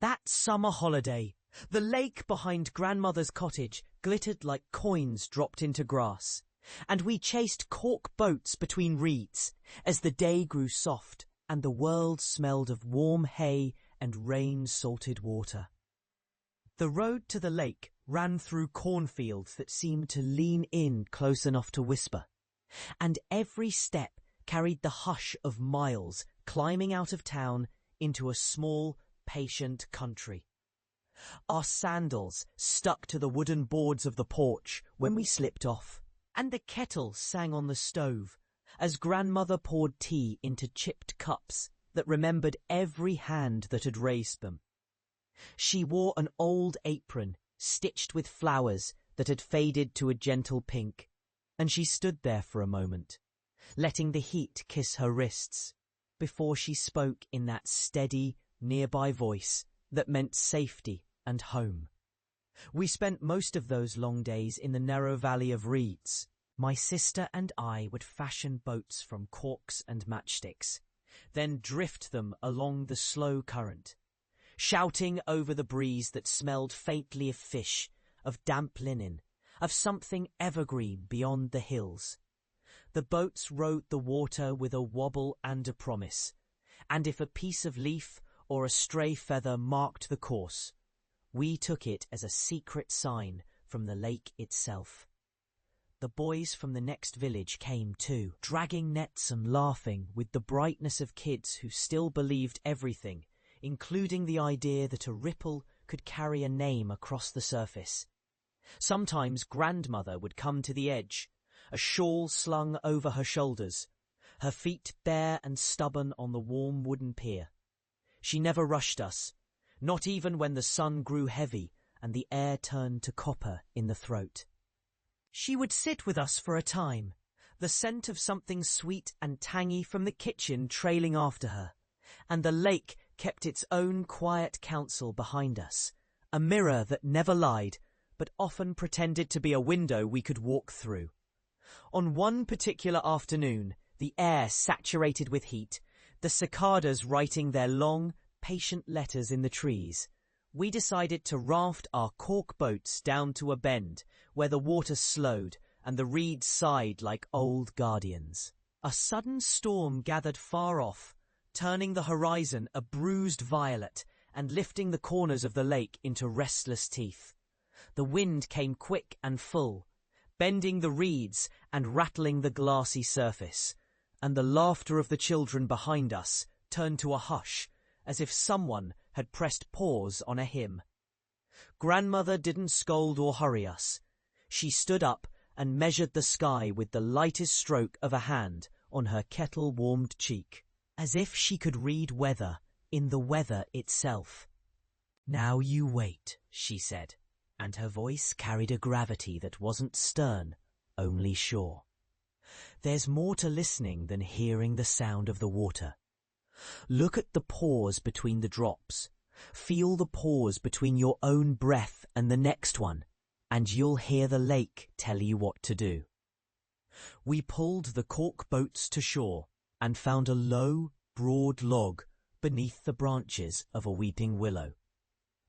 That summer holiday, the lake behind grandmother's cottage glittered like coins dropped into grass, and we chased cork boats between reeds as the day grew soft and the world smelled of warm hay and rain-salted water. The road to the lake ran through cornfields that seemed to lean in close enough to whisper, and every step carried the hush of miles climbing out of town into a small, patient country. Our sandals stuck to the wooden boards of the porch when we slipped off, and the kettle sang on the stove as grandmother poured tea into chipped cups that remembered every hand that had raised them. She wore an old apron stitched with flowers that had faded to a gentle pink, and she stood there for a moment, letting the heat kiss her wrists, before she spoke in that steady, nearby voice that meant safety and home. We spent most of those long days in the narrow valley of reeds. My sister and I would fashion boats from corks and matchsticks, then drift them along the slow current, shouting over the breeze that smelled faintly of fish, of damp linen, of something evergreen beyond the hills. The boats rode the water with a wobble and a promise, and if a piece of leaf or a stray feather marked the course, we took it as a secret sign from the lake itself. The boys from the next village came too, dragging nets and laughing with the brightness of kids who still believed everything, including the idea that a ripple could carry a name across the surface. Sometimes grandmother would come to the edge, a shawl slung over her shoulders, her feet bare and stubborn on the warm wooden pier. She never rushed us, not even when the sun grew heavy and the air turned to copper in the throat. She would sit with us for a time, the scent of something sweet and tangy from the kitchen trailing after her, and the lake kept its own quiet counsel behind us, a mirror that never lied, but often pretended to be a window we could walk through. On one particular afternoon, the air saturated with heat, the cicadas writing their long, patient letters in the trees, we decided to raft our cork boats down to a bend where the water slowed and the reeds sighed like old guardians. A sudden storm gathered far off, turning the horizon a bruised violet and lifting the corners of the lake into restless teeth. The wind came quick and full, bending the reeds and rattling the glassy surface, and the laughter of the children behind us turned to a hush, as if someone had pressed pause on a hymn. Grandmother didn't scold or hurry us. She stood up and measured the sky with the lightest stroke of a hand on her kettle-warmed cheek, as if she could read weather in the weather itself. "Now you wait," she said, and her voice carried a gravity that wasn't stern, only sure. "There's more to listening than hearing the sound of the water. Look at the pause between the drops. Feel the pause between your own breath and the next one, and you'll hear the lake tell you what to do." We pulled the cork boats to shore and found a low, broad log beneath the branches of a weeping willow.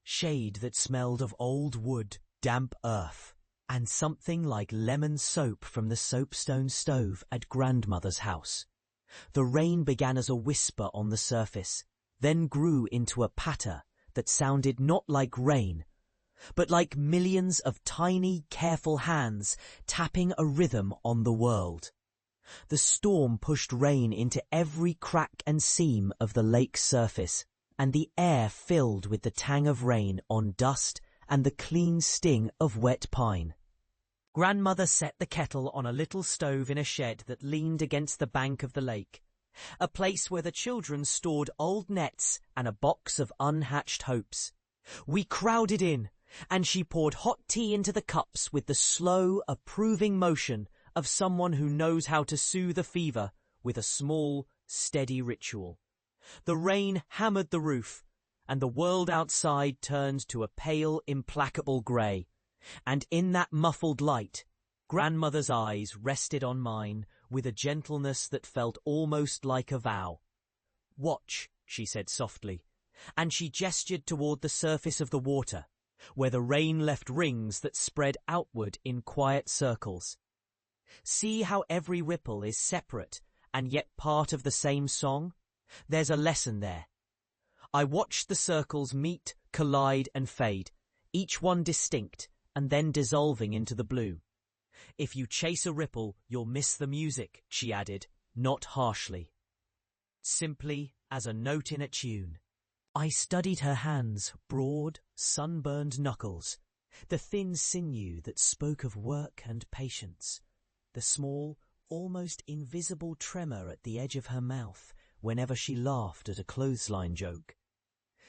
Shade that smelled of old wood, damp earth, and something like lemon soap from the soapstone stove at grandmother's house. The rain began as a whisper on the surface, then grew into a patter that sounded not like rain, but like millions of tiny, careful hands tapping a rhythm on the world. The storm pushed rain into every crack and seam of the lake's surface, and the air filled with the tang of rain on dust and the clean sting of wet pine. Grandmother set the kettle on a little stove in a shed that leaned against the bank of the lake, a place where the children stored old nets and a box of unhatched hopes. We crowded in, and she poured hot tea into the cups with the slow, approving motion of someone who knows how to soothe a fever with a small, steady ritual. The rain hammered the roof, and the world outside turned to a pale, implacable grey. And in that muffled light, grandmother's eyes rested on mine with a gentleness that felt almost like a vow. "Watch," she said softly, and she gestured toward the surface of the water, where the rain left rings that spread outward in quiet circles. See how every ripple is separate and yet part of the same song? There's a lesson there. I watched the circles meet, collide and fade, each one distinct and then dissolving into the blue. If you chase a ripple, you'll miss the music, she added, not harshly. Simply as a note in a tune. I studied her hands, broad, sunburned knuckles, the thin sinew that spoke of work and patience, the small, almost invisible tremor at the edge of her mouth whenever she laughed at a clothesline joke.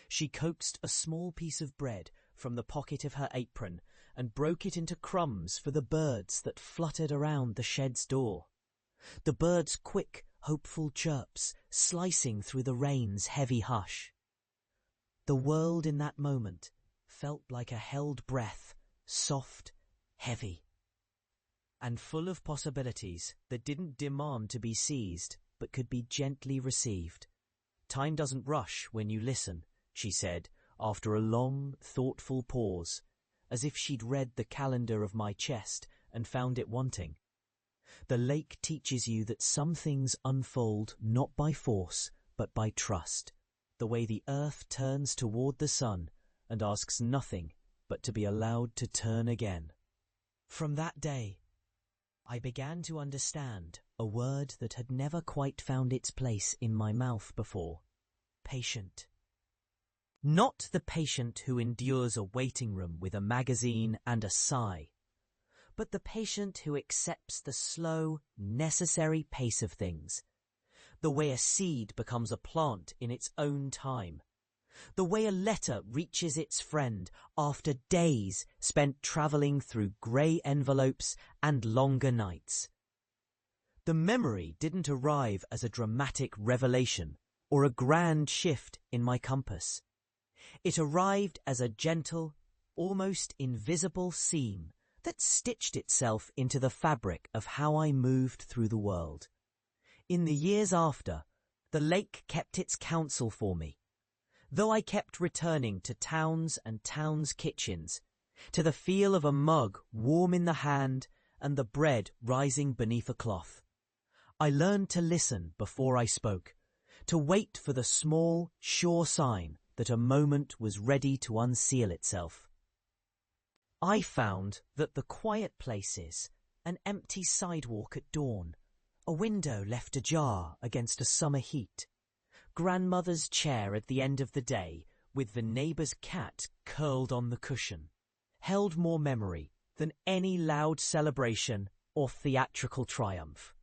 She coaxed a small piece of bread from the pocket of her apron and broke it into crumbs for the birds that fluttered around the shed's door. The birds' quick, hopeful chirps slicing through the rain's heavy hush. The world in that moment felt like a held breath, soft, heavy, and full of possibilities that didn't demand to be seized but could be gently received. Time doesn't rush when you listen, she said, after a long, thoughtful pause, as if she'd read the calendar of my chest and found it wanting. The lake teaches you that some things unfold not by force, but by trust, the way the earth turns toward the sun and asks nothing but to be allowed to turn again. From that day, I began to understand a word that had never quite found its place in my mouth before: patient. Not the patient who endures a waiting room with a magazine and a sigh, but the patient who accepts the slow, necessary pace of things, the way a seed becomes a plant in its own time, the way a letter reaches its friend after days spent travelling through grey envelopes and longer nights. The memory didn't arrive as a dramatic revelation or a grand shift in my compass. It arrived as a gentle, almost invisible seam that stitched itself into the fabric of how I moved through the world. In the years after, the lake kept its counsel for me, though I kept returning to towns and towns' kitchens, to the feel of a mug warm in the hand and the bread rising beneath a cloth. I learned to listen before I spoke, to wait for the small, sure sign that a moment was ready to unseal itself. I found that the quiet places, an empty sidewalk at dawn, a window left ajar against a summer heat, grandmother's chair at the end of the day with the neighbour's cat curled on the cushion, held more memory than any loud celebration or theatrical triumph.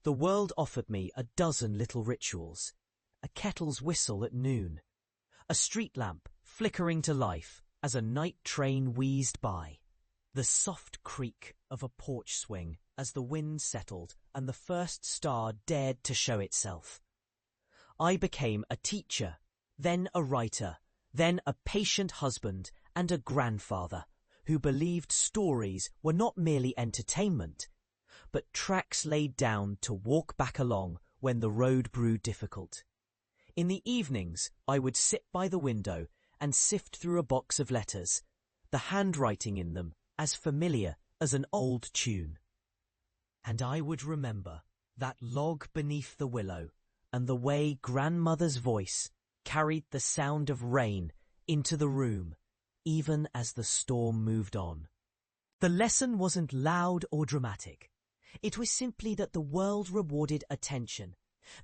The world offered me a dozen little rituals: a kettle's whistle at noon, a street lamp flickering to life as a night train wheezed by, the soft creak of a porch swing as the wind settled and the first star dared to show itself. I became a teacher, then a writer, then a patient husband and a grandfather who believed stories were not merely entertainment, but tracks laid down to walk back along when the road grew difficult. In the evenings, I would sit by the window and sift through a box of letters, the handwriting in them as familiar as an old tune. And I would remember that log beneath the willow and the way grandmother's voice carried the sound of rain into the room, even as the storm moved on. The lesson wasn't loud or dramatic. It was simply that the world rewarded attention,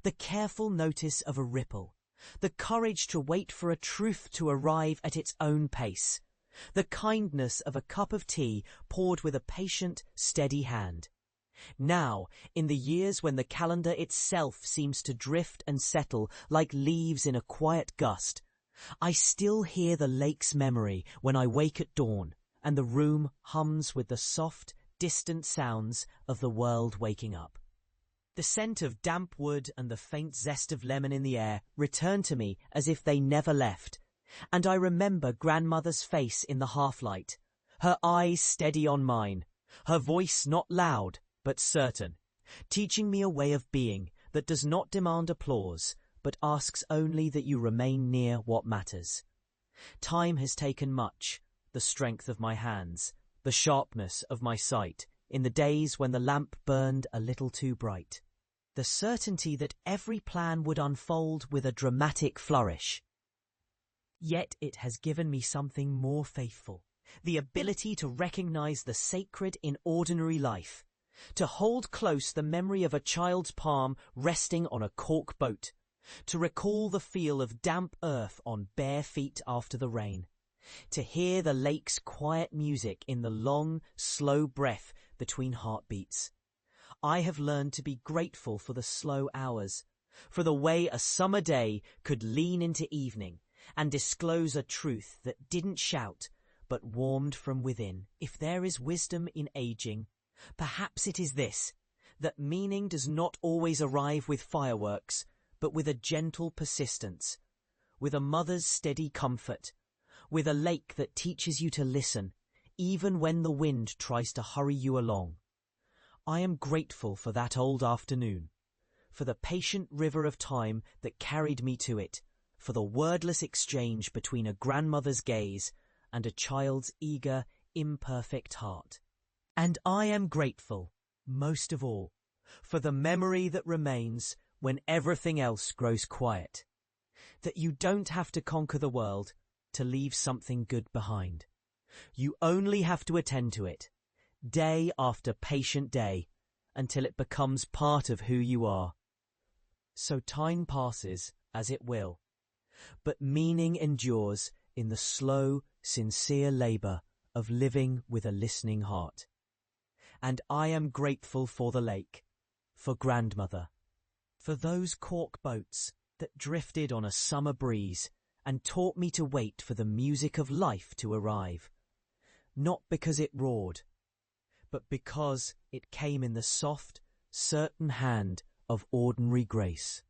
the careful notice of a ripple, the courage to wait for a truth to arrive at its own pace, the kindness of a cup of tea poured with a patient, steady hand. Now, in the years when the calendar itself seems to drift and settle like leaves in a quiet gust, I still hear the lake's memory when I wake at dawn, and the room hums with the soft, distant sounds of the world waking up. The scent of damp wood and the faint zest of lemon in the air return to me as if they never left, and I remember grandmother's face in the half-light, her eyes steady on mine, her voice not loud but certain, teaching me a way of being that does not demand applause, but asks only that you remain near what matters. Time has taken much, the strength of my hands, the sharpness of my sight, in the days when the lamp burned a little too bright. The certainty that every plan would unfold with a dramatic flourish. Yet it has given me something more faithful, the ability to recognize the sacred in ordinary life, to hold close the memory of a child's palm resting on a cork boat, to recall the feel of damp earth on bare feet after the rain, to hear the lake's quiet music in the long, slow breath between heartbeats. I have learned to be grateful for the slow hours, for the way a summer day could lean into evening and disclose a truth that didn't shout but warmed from within. If there is wisdom in aging, perhaps it is this, that meaning does not always arrive with fireworks, but with a gentle persistence, with a mother's steady comfort, with a lake that teaches you to listen, even when the wind tries to hurry you along. I am grateful for that old afternoon, for the patient river of time that carried me to it, for the wordless exchange between a grandmother's gaze and a child's eager, imperfect heart. And I am grateful, most of all, for the memory that remains when everything else grows quiet, that you don't have to conquer the world to leave something good behind. You only have to attend to it, day after patient day, until it becomes part of who you are. So time passes as it will, but meaning endures in the slow, sincere labour of living with a listening heart. And I am grateful for the lake, for grandmother, for those cork boats that drifted on a summer breeze and taught me to wait for the music of life to arrive, not because it roared, but because it came in the soft, certain hand of ordinary grace.